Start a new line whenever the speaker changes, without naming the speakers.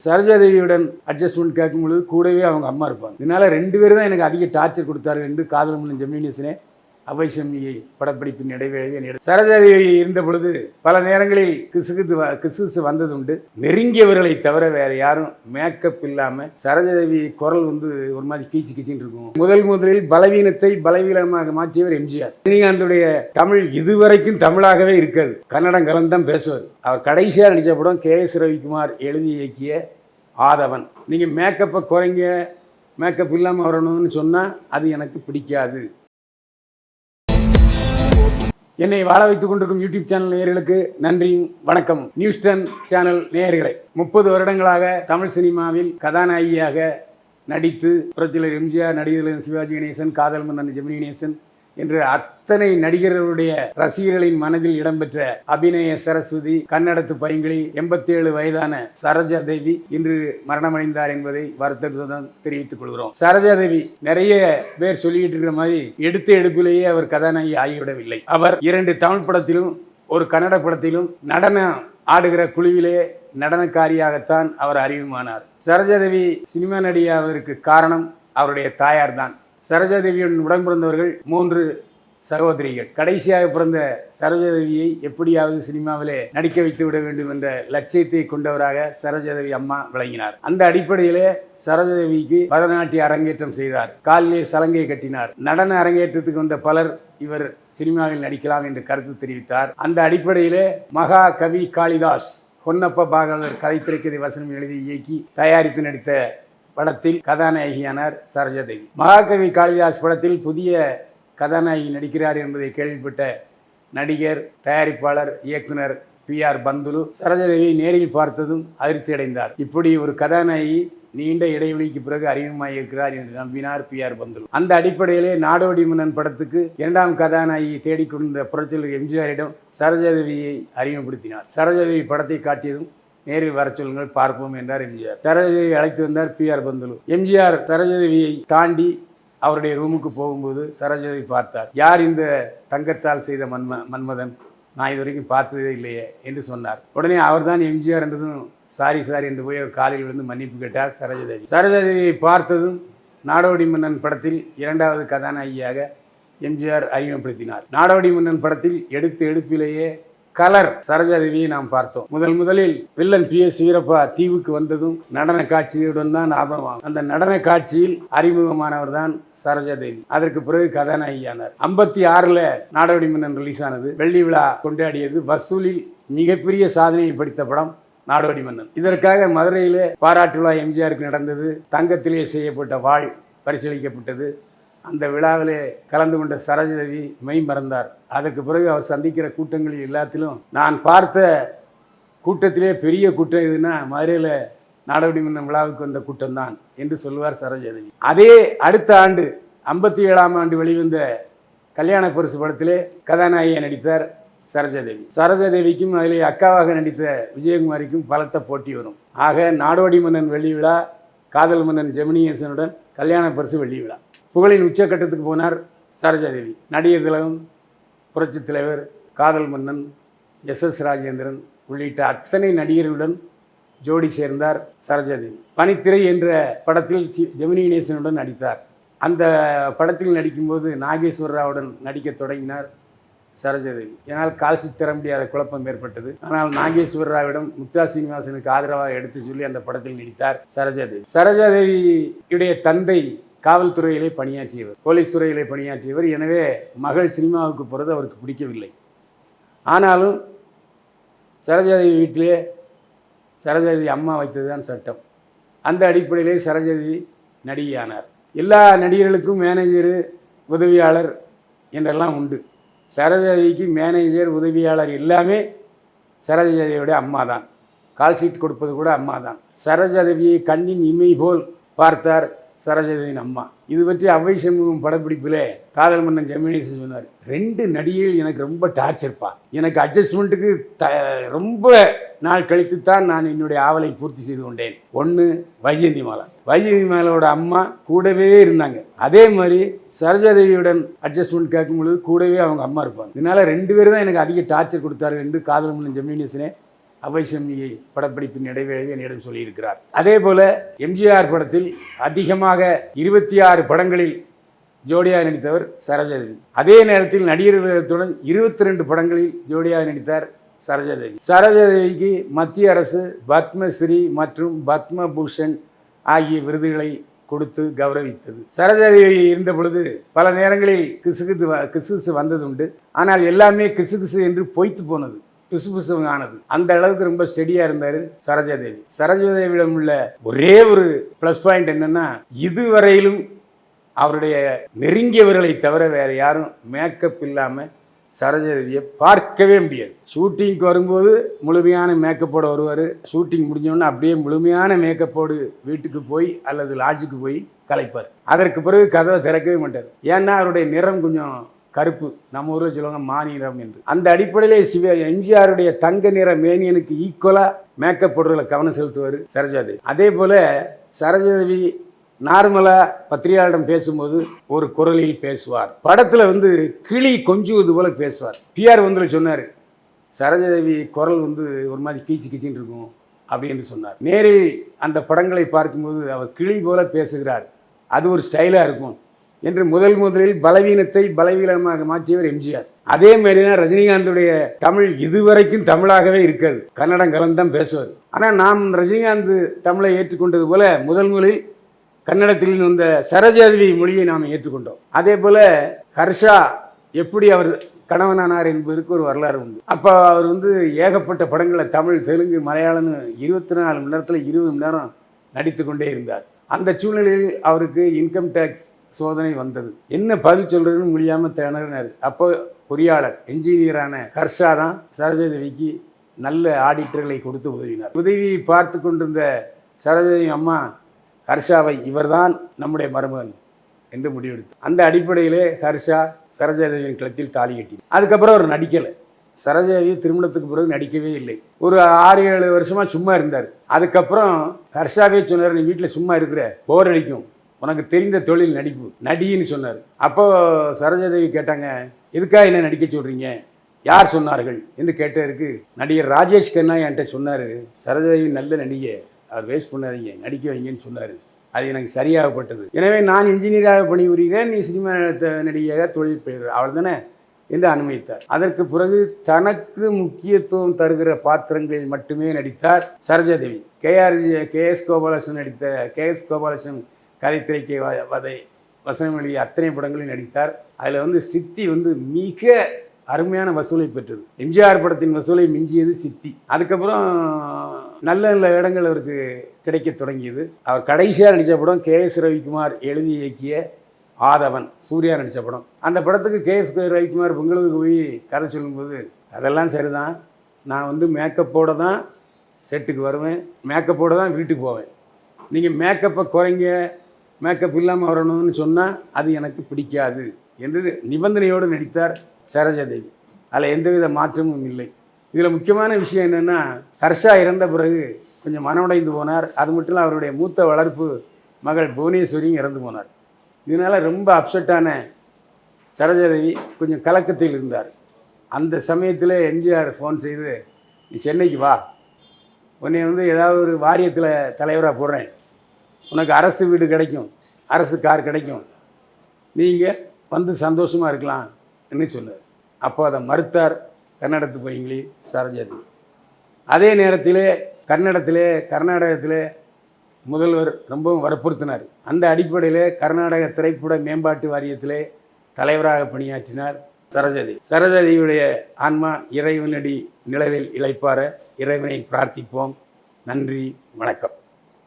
சரோஜாதேவியுடன் adjustment கேட்கும்பொழுது கூடவே அவங்க அம்மா இருப்பாங்க. இதனால 2 பேரும் தான் எனக்கு அதிக டார்ச்சர் கொடுத்தார்கள் என்று காதல் மன்னன் ஜெமினி அவைசம்மியை படப்பிடிப்பின் இடைவேளையை சரோஜாதேவி இருந்த பொழுது பல நேரங்களில் கிசுகிசு வந்ததுண்டு. நெருங்கியவர்களை தவிர வேற யாரும் மேக்கப் இல்லாம சரோஜாதேவி குரல் ஒரு மாதிரி கீச்சு கீச்சின்னு இருக்கும். முதலில் பலவீனத்தை பலவீனமாக மாற்றியவர் எம்ஜிஆர். ரஜினிகாந்துடைய தமிழ் இதுவரைக்கும் தமிழாகவே இருக்காது, கன்னடம் கலந்துதான் பேசுவார். அவர் கடைசியாக நடித்த படம் KS ரவிக்குமார் எழுதி இயக்கிய ஆதவன். நீங்கள் மேக்கப்பை குறைங்க, மேக்கப் இல்லாமல் வரணும்னு சொன்னால் அது எனக்கு பிடிக்காது. என்னை வாழ வைத்துக் கொண்டிருக்கும் யூடியூப் சேனல் நேயர்களுக்கு நன்றியும் வணக்கம். நியூஸ் 10 சேனல் நேயர்களே, 30 வருடங்களாக தமிழ் சினிமாவில் கதாநாயகியாக நடித்து புரட்சியாளர் எம்ஜிஆர், நடிகர் சிவாஜி கணேசன், காதல் மன்னன் ஜெமினி கணேசன் என்று அத்தனை நடிகர்களுடைய ரசிகர்களின் மனதில் இடம்பெற்ற அபிநய சரஸ்வதி, கன்னடத்து பைங்கிளி, 87 வயதான சரோஜாதேவி இன்று மரணமடைந்தார் என்பதை வருத்தத்துடன் தெரிவித்துக் கொள்கிறோம். சரோஜாதேவி நிறைய பேர் சொல்லிட்டு இருக்கிற மாதிரி எடுத்த எடுப்பிலேயே அவர் கதாநாயகி ஆகிவிடவில்லை. அவர் 2 தமிழ் படத்திலும் ஒரு கன்னட படத்திலும் நடனம் ஆடுகிற குழுவிலே நடனக்காரியாகத்தான் அவர் அறிமுகமானார். சரோஜாதேவி சினிமா நடிகாவதற்கு காரணம் அவருடைய தாயார் தான். சரோஜாதேவியுடன் உடன் பிறந்தவர்கள் 3 சகோதரிகள். கடைசியாக பிறந்த சரோஜாதேவியை எப்படியாவது சினிமாவிலே நடிக்க வைத்து விட வேண்டும் என்ற லட்சியத்தை கொண்டவராக சரோஜாதேவி அம்மா விளங்கினார். அந்த அடிப்படையிலே சரோஜாதேவிக்கு பரதநாட்டிய அரங்கேற்றம் செய்தார். காலிலே சலங்கை கட்டினார். நடன அரங்கேற்றத்துக்கு வந்த பலர் இவர் சினிமாவில் நடிக்கலாம் என்று கருத்து தெரிவித்தார். அந்த அடிப்படையிலே மகா கவி காளிதாஸ், ஹொன்னப்ப பாகவதர் கதை திரைக்கதை வசனம் எழுதி இயக்கி தயாரித்து நடித்த படத்தில் கதாநாயகியானார் சரோஜாதேவி. மகாகவி காளிதாஸ் படத்தில் புதிய கதாநாயகி நடிக்கிறார் என்பதை கேள்விப்பட்ட நடிகர், தயாரிப்பாளர், இயக்குனர் PR பந்துலு சரோஜாதேவியை நேரில் பார்த்ததும் அதிர்ச்சி அடைந்தார். இப்படி ஒரு கதாநாயகி நீண்ட இடைவெளிக்கு பிறகு அறிமுகமாக இருக்கிறார் என்று நம்பினார் PR பந்துலு. அந்த அடிப்படையிலே நாடோடி மன்னன் படத்துக்கு 2ஆம் கதாநாயகியை தேடிக்கொண்ட புரட்சியாளர் எம்ஜிஆரிடம் சரோஜாதேவியை அறிமுகப்படுத்தினார். சரோஜாதேவி படத்தை காட்டியதும் நேரில் வர சொல்லுங்கள், பார்ப்போம் என்றார் எம்ஜிஆர். சரோஜாதேவி அழைத்து வந்தார் PR பந்துலு. எம்ஜிஆர் சரோஜாதேவியை தாண்டி அவருடைய ரூமுக்கு போகும்போது சரோஜாதேவி பார்த்தார். யார் இந்த தங்கத்தால் செய்த மன்மதன்? நான் இது வரைக்கும் பார்த்ததே இல்லையே என்று சொன்னார். உடனே அவர் தான் எம்ஜிஆர் என்றதும் சாரி என்று போய் அவர் காலில் விழுந்து மன்னிப்பு கேட்டார் சரோஜாதேவி. சரோஜாதேவியை பார்த்ததும் நாடோடி மன்னன் படத்தில் 2வது கதாநாயகியாக எம்ஜிஆர் அறிமுகப்படுத்தினார். நாடோடி மன்னன் படத்தில் எடுத்த எடுப்பிலேயே கலர் சரோஜாதேவியை நாம் பார்த்தோம். முதலில் வில்லன் PS வீரப்பா தீவுக்கு வந்ததும் நடன காட்சியுடன் தான் ஆரம்பமாகும். அந்த நடன காட்சியில் அறிமுகமானவர் தான் சரோஜாதேவி. அதற்கு பிறகு கதாநாயகியானார். 56ல் நாடோடி மன்னன் ரிலீஸ் ஆனது. வெள்ளி விழா கொண்டாடியது. வசூலில் மிகப்பெரிய சாதனையை படித்த படம் நாடோடி மன்னன். இதற்காக மதுரையிலே பாராட்டு விழா எம்ஜிஆருக்கு நடந்தது. தங்கத்திலே செய்யப்பட்ட வாள் பரிசீலிக்கப்பட்டது. அந்த விழாவிலே கலந்து கொண்ட சரோஜாதேவி மெய் மறந்தார். அதற்கு பிறகு அவர் சந்திக்கிற கூட்டங்களில் எல்லாத்திலும் நான் பார்த்த கூட்டத்திலே பெரிய கூட்டம் எதுன்னா மதுரையில் நாடோடி மன்னன் விழாவுக்கு வந்த கூட்டம்தான் என்று சொல்லுவார் சரோஜாதேவி. அதே அடுத்த ஆண்டு 57ஆம் ஆண்டு வெளிவந்த கல்யாண பரிசு படத்திலே கதாநாயகியை நடித்தார் சரோஜாதேவி. சரோஜாதேவிக்கும் அதிலே அக்காவாக நடித்த விஜயகுமாரிக்கும் பலத்த போட்டி வரும். ஆக நாடோடி மன்னன் வெள்ளி விழா, காதல் மன்னன் ஜெமினி கணேசனுடன் கல்யாண பரிசு வெள்ளி விழா. புகழின் உச்சக்கட்டத்துக்கு போனார் சரோஜாதேவி. நடிகர் திலகம், புரட்சி தலைவர், காதல் மன்னன், SS ராஜேந்திரன் உள்ளிட்ட அத்தனை நடிகர்களுடன் ஜோடி சேர்ந்தார் சரோஜாதேவி. பனித்திரை என்ற படத்தில் ஜெமினி கணேசனுடன் நடித்தார். அந்த படத்தில் நடிக்கும்போது நாகேஸ்வரராவுடன் நடிக்க தொடங்கினார் சரோஜாதேவி. ஏனால் கால்ஷீட் தர முடியாத குழப்பம் ஏற்பட்டது. ஆனால் நாகேஸ்வரராவிடம் முக்தா சீனிவாசனுக்கு ஆதரவாக எடுத்து சொல்லி அந்த படத்தில் நடித்தார் சரோஜாதேவி. சரோஜாதேவியுடைய தந்தை காவல்துறையிலே பணியாற்றியவர், போலீஸ் துறையிலே பணியாற்றியவர். எனவே மகள் சினிமாவுக்கு போகிறது அவருக்கு பிடிக்கவில்லை. ஆனாலும் சரோஜாதேவி வீட்டிலே சரோஜாதேவி அம்மா வைத்தது தான் சட்டம். அந்த அடிப்படையிலே சரோஜாதேவி நடிகையானார். எல்லா நடிகர்களுக்கும் மேனேஜரு, உதவியாளர் என்றெல்லாம் உண்டு. சரோஜாதேவிக்கு மேனேஜர், உதவியாளர் எல்லாமே சரோஜாதேவியோட அம்மா தான். கால்ஷீட் கொடுப்பது கூட அம்மா தான். சரோஜாதேவியை கண்ணின் இமை போல் பார்த்தார் சரோஜாதேவியின் அம்மா. இது பற்றி அவ்வை சண்முகம் படப்பிடிப்பில் காதல் மன்னன் ஜெமினி கணேசன் சொன்னார், 2 நடிகைகள் எனக்கு ரொம்ப டார்ச்சர்ப்பா. எனக்கு அட்ஜஸ்ட்மெண்ட்டுக்கு ரொம்ப நாள் கழித்துத்தான் நான் என்னுடைய ஆவலை பூர்த்தி செய்து கொண்டேன். ஒன்று வைஜெயந்திமாலோட அம்மா கூடவே இருந்தாங்க. அதே மாதிரி சரோஜாதேவியுடன் அட்ஜஸ்ட்மெண்ட் கேட்கும்பொழுது கூடவே அவங்க அம்மா இருப்பாங்க. இதனால 2 பேரும் தான் எனக்கு அதிக டார்ச்சர் கொடுத்தார்கள் என்று காதல் மன்னன் ஜெமினி கணேசனே அபைசம்மியை படப்பிடிப்பின் இடைவேளையில் என்னிடம் சொல்லியிருக்கிறார். அதே போல எம்ஜிஆர் படத்தில் அதிகமாக 26 படங்களில் ஜோடியாக நடித்தவர் சரோஜாதேவி. அதே நேரத்தில் நடிகர் விருதுடன் 22 படங்களில் ஜோடியாக நடித்தார் சரோஜாதேவி. சரோஜாதேவிக்கு மத்திய அரசு பத்மஸ்ரீ மற்றும் பத்மபூஷன் ஆகிய விருதுகளை கொடுத்து கௌரவித்தது. சரோஜாதேவி இருந்த பொழுது பல நேரங்களில் கிசுகிசு வந்ததுண்டு. ஆனால் எல்லாமே கிசுகிசு என்று பொய்த்து போனது, பிசுபிசு ஆனது. அந்த அளவுக்கு ரொம்ப ஸ்டெடியா இருந்தார் சரோஜாதேவி. சரோஜாதேவியிடம் உள்ள ஒரே ஒரு ப்ளஸ் பாயிண்ட் என்னன்னா, இதுவரையிலும் அவருடைய நெருங்கியவர்களை தவிர வேற யாரும் மேக்கப் இல்லாம சரோஜாதேவியை பார்க்கவே முடியாது. ஷூட்டிங்க்கு வரும்போது முழுமையான மேக்கப்போடு வருவார். ஷூட்டிங் முடிஞ்சோடனே அப்படியே முழுமையான மேக்கப்போடு வீட்டுக்கு போய் அல்லது லாட்ஜுக்கு போய் கலைப்பார். அதற்கு பிறகு கதவை திறக்கவே மாட்டார். ஏன்னா அவருடைய நிறம் கொஞ்சம் கருப்பு, நம்ம ஊரில் சொல்லுவாங்க மாநிறம் என்று. அந்த அடிப்படையிலே எம்ஜிஆருடைய தங்க நிற மேனியனுக்கு ஈக்குவலாக மேக்கப் போடுறதுல கவனம் செலுத்துவார் சரோஜாதேவி. அதே போல் சரோஜாதேவி நார்மலாக பத்திரிகையாளரிடம் பேசும்போது ஒரு குரலில் பேசுவார். படத்தில் கிளி கொஞ்சுவது போல பேசுவார். பிஆர் சொன்னார், சரோஜாதேவி குரல் ஒரு மாதிரி கீச்சின்னு இருக்கும் அப்படின்னு சொன்னார். நேரில் அந்த படங்களை பார்க்கும்போது அவர் கிளி போல பேசுகிறார், அது ஒரு ஸ்டைலாக இருக்கும் என்று முதலில் பலவீனத்தை பலவீனமாக மாற்றியவர் எம்ஜிஆர். அதே மாதிரி தான் ரஜினிகாந்துடைய தமிழ் இதுவரைக்கும் தமிழாகவே இருக்காது, கன்னடம் கலந்தான் பேசுவார். ஆனால் நாம் ரஜினிகாந்த் தமிழை ஏற்றுக்கொண்டது போல முதலில் கன்னடத்தில் வந்த சரோஜாதேவி மொழியை நாம் ஏற்றுக்கொண்டோம். அதே போல ஹர்ஷா எப்படி அவர் கணவனானார் என்பதற்கு ஒரு வரலாறு உண்டு. அப்போ அவர் ஏகப்பட்ட படங்களை தமிழ், தெலுங்கு, மலையாளம்னு 24 மணி நேரத்தில் 20 மணி நேரம் நடித்து கொண்டே இருந்தார். அந்த சூழ்நிலையில் அவருக்கு இன்கம் டேக்ஸ் சோதனை வந்தது. என்ன பதில் சொல்றதுன்னு முடியாமல் திணறினார். அப்போ பொறியாளர் என்ஜினியரான ஹர்ஷா தான் சரோஜாதேவிக்கு நல்ல ஆடிட்டர்களை கொடுத்து உதவினார். உதவி பார்த்து கொண்டிருந்த சரோஜாதேவி அம்மா ஹர்ஷாவை இவர்தான் நம்முடைய மருமகன் என்று முடிவெடுத்து, அந்த அடிப்படையிலே ஹர்ஷா சரோஜாதேவியின் கழுத்தில் தாலி கட்டி. அதுக்கப்புறம் அவர் நடிக்கலை. சரோஜாதேவி திருமணத்துக்கு பிறகு நடிக்கவே இல்லை. ஒரு 6-7 வருஷமா சும்மா இருந்தார். அதுக்கப்புறம் ஹர்ஷாவே சொன்னார், நீ வீட்டில் சும்மா இருக்கிற, போர் அடிக்கும், உனக்கு தெரிந்த தொழில் நடிப்பு, நடின்னு சொன்னார். அப்போ சரோஜாதேவி கேட்டாங்க, எதுக்காக என்ன நடிக்க சொல்றீங்க, யார் சொன்னார்கள் என்று கேட்டதற்கு நடிகர் ராஜேஷ் கண்ணா என்கிட்ட சொன்னார், சரோஜாதேவி நல்ல நடிகை, அவர் வேஸ்ட் பண்ணாதீங்க, நடிக்க வைங்கன்னு சொன்னார். அது எனக்கு சரியாகப்பட்டது. எனவே நான் இன்ஜினியராக பணிபுரிகிறேன், நீ சினிமா நடிகையாக தொழில் பெறுகிற அவள் தானே என்று அனுமதித்தார். அதற்கு பிறகு தனக்கு முக்கியத்துவம் தருகிற பாத்திரங்களில் மட்டுமே நடித்தார் சரோஜாதேவி. கே.எஸ். கோபாலகிருஷ்ணன் நடித்த கே.எஸ். கோபாலகிருஷ்ணன் கதைத்திரைக்கை வதை வசனம் எழுதிய அத்தனை படங்களில் நடித்தார். அதில் சித்தி மிக அருமையான வசூலை பெற்றது. எம்ஜிஆர் படத்தின் வசூலை மிஞ்சியது சித்தி. அதுக்கப்புறம் நல்ல நல்ல இடங்கள் அவருக்கு கிடைக்க தொடங்கியது. அவர் கடைசியாக நடித்த படம் கே.எஸ். ரவிக்குமார் எழுதி இயக்கிய ஆதவன், சூர்யா நடித்த படம். அந்த படத்துக்கு கே.எஸ். ரவிக்குமார் பெங்களூருக்கு போய் கதை சொல்லும்போது, அதெல்லாம் சரிதான், நான் மேக்கப்போடு தான் செட்டுக்கு வருவேன், மேக்கப்போடு தான் வீட்டுக்கு போவேன், நீங்கள் மேக்கப்பை குறைங்க, மேக்கப் இல்லாமல் வரணும்னு சொன்னால் அது எனக்கு பிடிக்காது என்று நிபந்தனையோடு நடித்தார் சரோஜாதேவி. அதில் எந்தவித மாற்றமும் இல்லை. இதில் முக்கியமான விஷயம் என்னென்னா, ஹர்ஷா இறந்த பிறகு கொஞ்சம் மனமுடைந்து போனார். அது மட்டும் இல்லை, அவருடைய மூத்த வளர்ப்பு மகள் புவனேஸ்வரியும் இறந்து போனார். இதனால் ரொம்ப அப்செட்டான சரோஜாதேவி கொஞ்சம் கலக்கத்தில் இருந்தார். அந்த சமயத்தில் எம்ஜிஆர் ஃபோன் செய்து, நீ சென்னைக்கு வா, உன்னை ஏதாவது ஒரு வாரியத்தில் தலைவராக போடுறேன், உனக்கு அரசு வீடு கிடைக்கும், அரசு கார் கிடைக்கும், நீங்கள் சந்தோஷமாக இருக்கலாம் என்று சொன்னார். அப்போ அதை மறுத்தார் கர்நாடகத்து பையங்களி சரோஜாதேவி. அதே நேரத்திலே கர்நாடகத்திலே முதல்வர் ரொம்பவும் வற்புறுத்தினார். அந்த அடிப்படையில் கர்நாடக திரைப்பட மேம்பாட்டு வாரியத்திலே தலைவராக பணியாற்றினார் சரோஜாதேவி. சரோஜாதேவியுடைய ஆன்மா இறைவனடி நிலவில் இளைப்பார இறைவனை பிரார்த்திப்போம். நன்றி, வணக்கம்.